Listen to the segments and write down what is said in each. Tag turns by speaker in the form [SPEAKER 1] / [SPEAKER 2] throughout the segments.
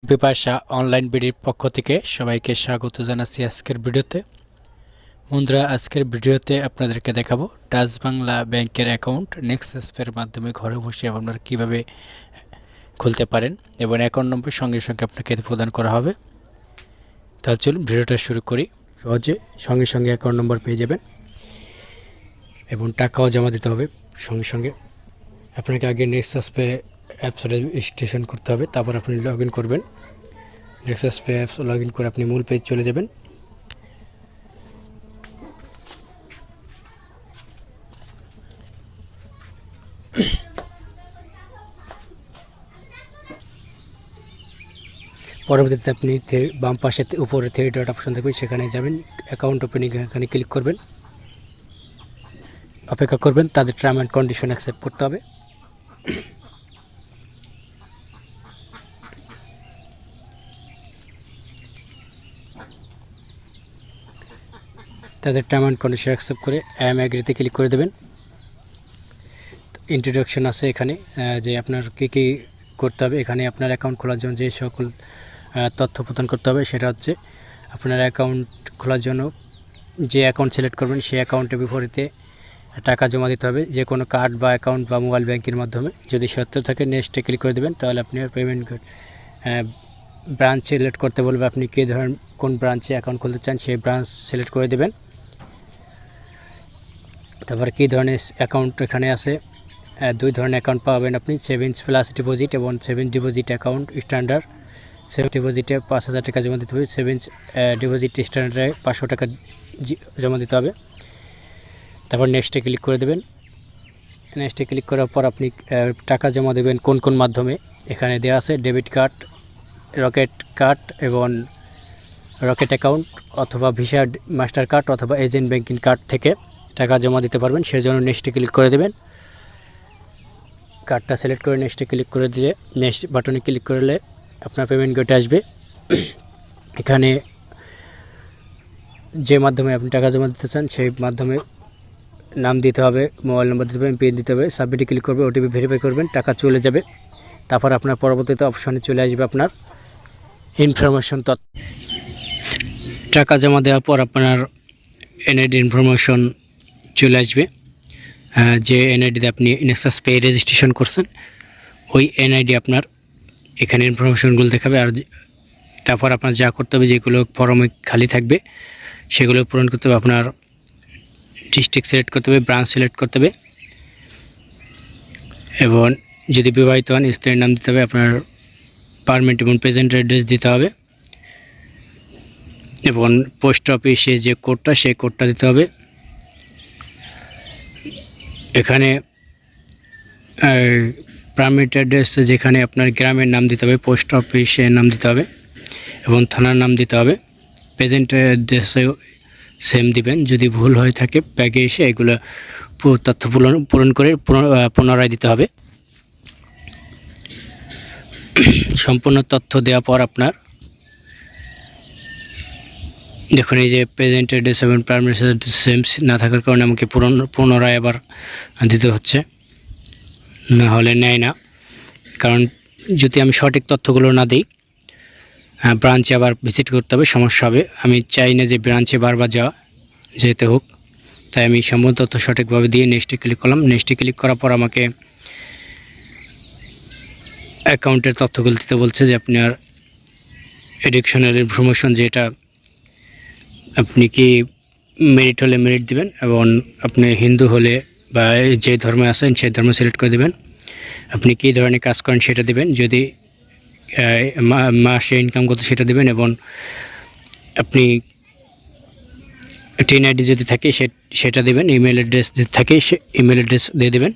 [SPEAKER 1] প্রেমপিপাসা online বিডির পক্ষ থেকে সবাইকে স্বাগত জানাচ্ছি আজকের ভিডিওতে। বন্ধুরা, আজকের ভিডিওতে আপনাদেরকে দেখাবো ডাচ বাংলা ব্যাংকের অ্যাকাউন্ট নেক্সট স্টেপের মাধ্যমে ঘরে বসে আপনারা কীভাবে খুলতে পারেন এবং অ্যাকাউন্ট নম্বর সঙ্গে সঙ্গে আপনাকে প্রদান করা হবে। তাহলে চলুন ভিডিওটা শুরু করি। সহজে সঙ্গে সঙ্গে অ্যাকাউন্ট নম্বর পেয়ে যাবেন এবং টাকাও জমা দিতে হবে সঙ্গে সঙ্গে। আপনাকে আগে নেক্সট পে অ্যাপস রেজিস্ট্রেশন করতে হবে, তারপর আপনি লগ ইন করবেন। Next pay apps log in করে আপনি মূল পেজ চলে যাবেন। পরবর্তীতে আপনি বাম পাশে উপরে 3 ডট অপশন থাকবে, সেখানে যাবেন, অ্যাকাউন্ট ওপেনিং এখানে ক্লিক করবেন, অপেক্ষা করবেন, তাদের টার্ম অ্যান্ড কন্ডিশন অ্যাকসেপ্ট করতে হবে। তাদের টার্ম অ্যান্ড কন্ডিশন অ্যাকসেপ্ট করে আই এম এগ্রিতে ক্লিক করে দেবেন। ইন্ট্রোডাকশন আছে এখানে যে আপনার কী কী করতে হবে। এখানে আপনার অ্যাকাউন্ট খোলার জন্য যে সকল তথ্য প্রদান করতে হবে সেটা হচ্ছে আপনার অ্যাকাউন্ট খোলার জন্য যে অ্যাকাউন্ট সিলেক্ট করবেন সেই অ্যাকাউন্টের বিপরীতে টাকা জমা দিতে হবে, যে কোনো কার্ড বা অ্যাকাউন্ট বা মোবাইল ব্যাংকের মাধ্যমে। যদি সত্য থাকে নেক্সটে ক্লিক করে দেবেন, তাহলে আপনি পেমেন্ট ব্রাঞ্চ সিলেক্ট করতে বলবে, আপনি কী ধরনের কোন ব্রাঞ্চে অ্যাকাউন্ট খুলতে চান সেই ব্রাঞ্চ সিলেক্ট করে দেবেন। তারপর কী ধরনের অ্যাকাউন্ট এখানে আছে, 2 ধরনের অ্যাকাউন্ট পাবেন আপনি, সেভিংস প্লাস ডিপোজিট এবং savings deposit account standard. Savings ডিপোজিটে 5000 টাকা জমা দিতে হবে, সেভিংস ডিপোজিট স্ট্যান্ডার্ডে 500 টাকা জমা দিতে হবে। তারপর নেক্সটে ক্লিক করে দেবেন। নেক্সটে ক্লিক করার পর আপনি টাকা জমা দেবেন কোন কোন মাধ্যমে এখানে দেওয়া আছে, ডেবিট কার্ড, রকেট কার্ড এবং রকেট অ্যাকাউন্ট অথবা ভিসা মাস্টার কার্ড অথবা এজেন্ট ব্যাংকিং কার্ড থেকে টাকা জমা দিতে পারবেন। সেজন্য নেক্সটে ক্লিক করে দেবেন। কার্ডটা সিলেক্ট করে নেক্সটে ক্লিক করে দিলে, নেক্সট বাটনে ক্লিক করলে আপনার পেমেন্ট গেটে আসবে। এখানে যে মাধ্যমে আপনি টাকা জমা দিতে চান সেই মাধ্যমে নাম দিতে হবে, মোবাইল নম্বর দিতে হবে, পিন দিতে হবে, সাবমিটে ক্লিক করবে, ওটিপি ভেরিফাই করবেন, টাকা চলে যাবে। তারপর আপনার পরবর্তীতে অপশনে চলে আসবে আপনার ইনফরমেশন তথ্য। টাকা জমা দেওয়ার পর আপনার এনআইডি ইনফরমেশন চলে আসবে, যে এনআইডিতে আপনি নেক্সাস পে রেজিস্ট্রেশন করছেন ওই এনআইডি আপনার এখানে ইনফরমেশনগুলো দেখাবে। আর তারপর আপনার যা করতে হবে, যেগুলো ফর্মে খালি থাকবে সেগুলো পূরণ করতে হবে। আপনার ডিস্ট্রিক্ট সিলেক্ট করতে হবে, ব্রাঞ্চ সিলেক্ট করতে হবে এবং যদি বিবাহিত হন স্ত্রীর নাম দিতে হবে, আপনার পারমানেন্ট এবং প্রেজেন্ট অ্যাড্রেস দিতে হবে এবং পোস্ট অফিসে যে কোডটা সেই কোডটা দিতে হবে। এখানে পারমানেন্ট অ্যাড্রেস যেখানে আপনার গ্রামের নাম দিতে হবে, পোস্ট অফিসের নাম দিতে হবে এবং থানার নাম দিতে হবে। প্রেজেন্ট অ্যাড্রেসেও সেম দিবেন, যদি ভুল হয়ে থাকে ব্যাগে এসে এগুলো তথ্য পূরণ করে পুনরায় দিতে হবে। সম্পূর্ণ তথ্য দেওয়ার পর আপনার দেখুন এই যে প্রেজেন্ট অ্যাড্রেস এবং পারমানেন্ট অ্যাড্রেস সেম না থাকার কারণে আমাকে পুনরায় আবার দিতে হচ্ছে, না হলে নেয় না। কারণ যদি আমি সঠিক তথ্যগুলো না দিই ব্রাঞ্চে আবার ভিজিট করতে হবে, সমস্যা হবে। আমি চাই না যে ব্রাঞ্চে বারবার যেতে হোক, তাই আমি সম্পূর্ণ তথ্য সঠিকভাবে দিয়ে নেক্সটে ক্লিক করলাম। নেক্সটে ক্লিক করার পর আমাকে অ্যাকাউন্টের তথ্যগুলো দিতে বলছে, যে আপনার এডুকেশনাল ইনফরমেশন, যেটা আপনি কি মেরিট হলে মেরিট দিবেন এবং আপনি হিন্দু হলে বা যে ধর্মে আছেন সেই ধর্ম সিলেক্ট করে দেবেন। আপনি কী ধরনের কাজ করেন সেটা দেবেন, যদি মাসে ইনকাম কত সেটা দেবেন এবং আপনি টিন আইডি যদি থাকে সেটা দেবেন। ইমেল অ্যাড্রেস যদি থাকে সে ইমেল অ্যাড্রেস দিয়ে দেবেন।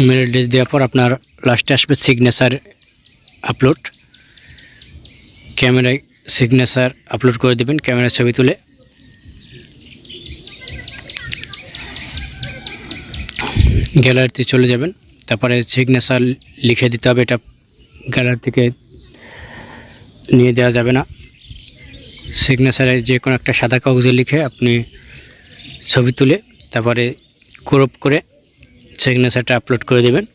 [SPEAKER 1] ইমেল অ্যাড্রেস দেওয়ার পর আপনার লাস্টে আসবে সিগনেচার আপলোড। ক্যামেরায় সিগনেচার আপলোড করে দেবেন, ক্যামেরার ছবি তুলে। গ্যালারিতে চলে যাবেন, তারপরে সিগনেচার লিখে দিতে হবে। এটা গ্যালারি থেকে নিয়ে দেওয়া যাবে না। সিগনেচারে যে কোনো একটা সাদা কাগজে লিখে আপনি ছবি তুলে তারপরে ক্রপ করে সিগনেচারটা আপলোড করে দেবেন।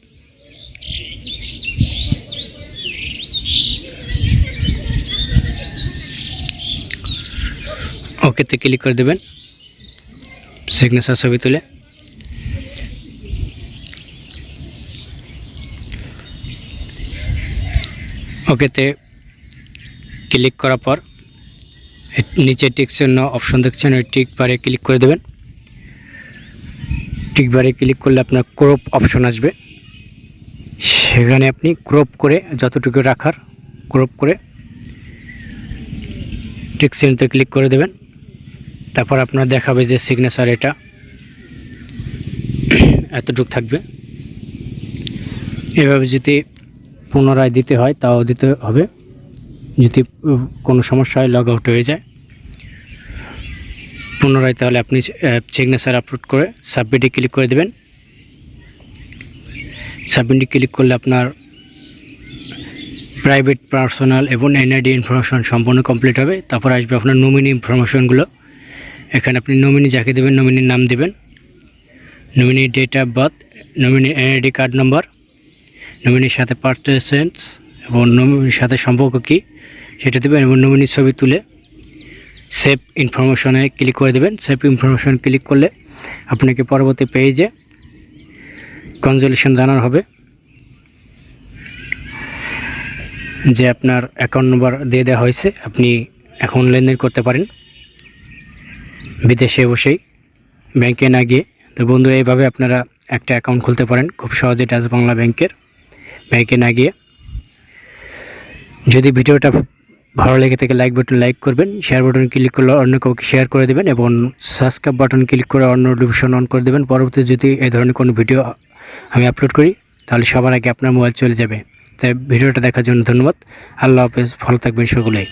[SPEAKER 1] ওকেতে ক্লিক করে দেবেন সিগনেচার ছবি তুলে। ওকেতে ক্লিক করার পর নিচে টিক চিহ্ন অপশন দেখছেন, ওই টিক বারে ক্লিক করে দেবেন। টিক বারে ক্লিক করলে আপনার ক্রপ অপশন আসবে, সেখানে আপনি ক্রপ করে যতটুকু রাখার ক্রপ করে টিক চিহ্নতে ক্লিক করে দেবেন। তারপর আপনার দেখাবে যে সিগনেচার এটা এতটুকু থাকবে। এভাবে যদি পুনরায় দিতে হয় তাও দিতে হবে, যদি কোনো সমস্যায় লগ আউট হয়ে যায় পুনরায়, তাহলে আপনি সিগনেচার আপলোড করে সাবমিটে ক্লিক করে দেবেন। সাবমিটে ক্লিক করলে আপনার প্রাইভেট, পার্সোনাল এবং এনআইডি ইনফরমেশন সম্পূর্ণ কমপ্লিট হবে। তারপর আসবে আপনার নমিনি ইনফরমেশনগুলো। এখানে আপনি নমিনি যাকে দেবেন নমিনির নাম দেবেন, nominee date of birth, nominee NID card number, নমিনির সাথে পার্সেন্স এবং নমিনির সাথে সম্পর্ক কী সেটা দেবেন, এবং নমিনির ছবি তুলে সেভ ইনফরমেশনে ক্লিক করে দেবেন। সেভ ইনফরমেশন ক্লিক করলে আপনাকে পরবর্তী পেজে কনজালেশন জানানো হবে যে আপনার অ্যাকাউন্ট নম্বর দিয়ে দেওয়া হয়েছে, আপনি এখন লেনদেন করতে পারেন বিদেশে বসেই, ব্যাংকে না গিয়ে। তো বন্ধুরা, এইভাবে আপনারা একটা অ্যাকাউন্ট খুলতে পারেন খুব সহজে ডাচ বাংলা ব্যাংকে না গিয়ে। যদি ভিডিওটা ভালো লেগে থাকে লাইক বাটন লাইক করবেন, শেয়ার বাটন ক্লিক করলে অন্য কাউকে শেয়ার করে দেবেন, এবং সাবস্ক্রাইব বাটন ক্লিক করে অন্য নোটিফিকেশন অন করে দেবেন। পরবর্তী যদি এই ধরনের কোনো ভিডিও আমি আপলোড করি তাহলে সবার আগে আপনার মোবাইল চলে যাবে। তাই ভিডিওটা দেখার জন্য ধন্যবাদ। আল্লাহ হাফেজ, ভালো থাকবেন সকলেই।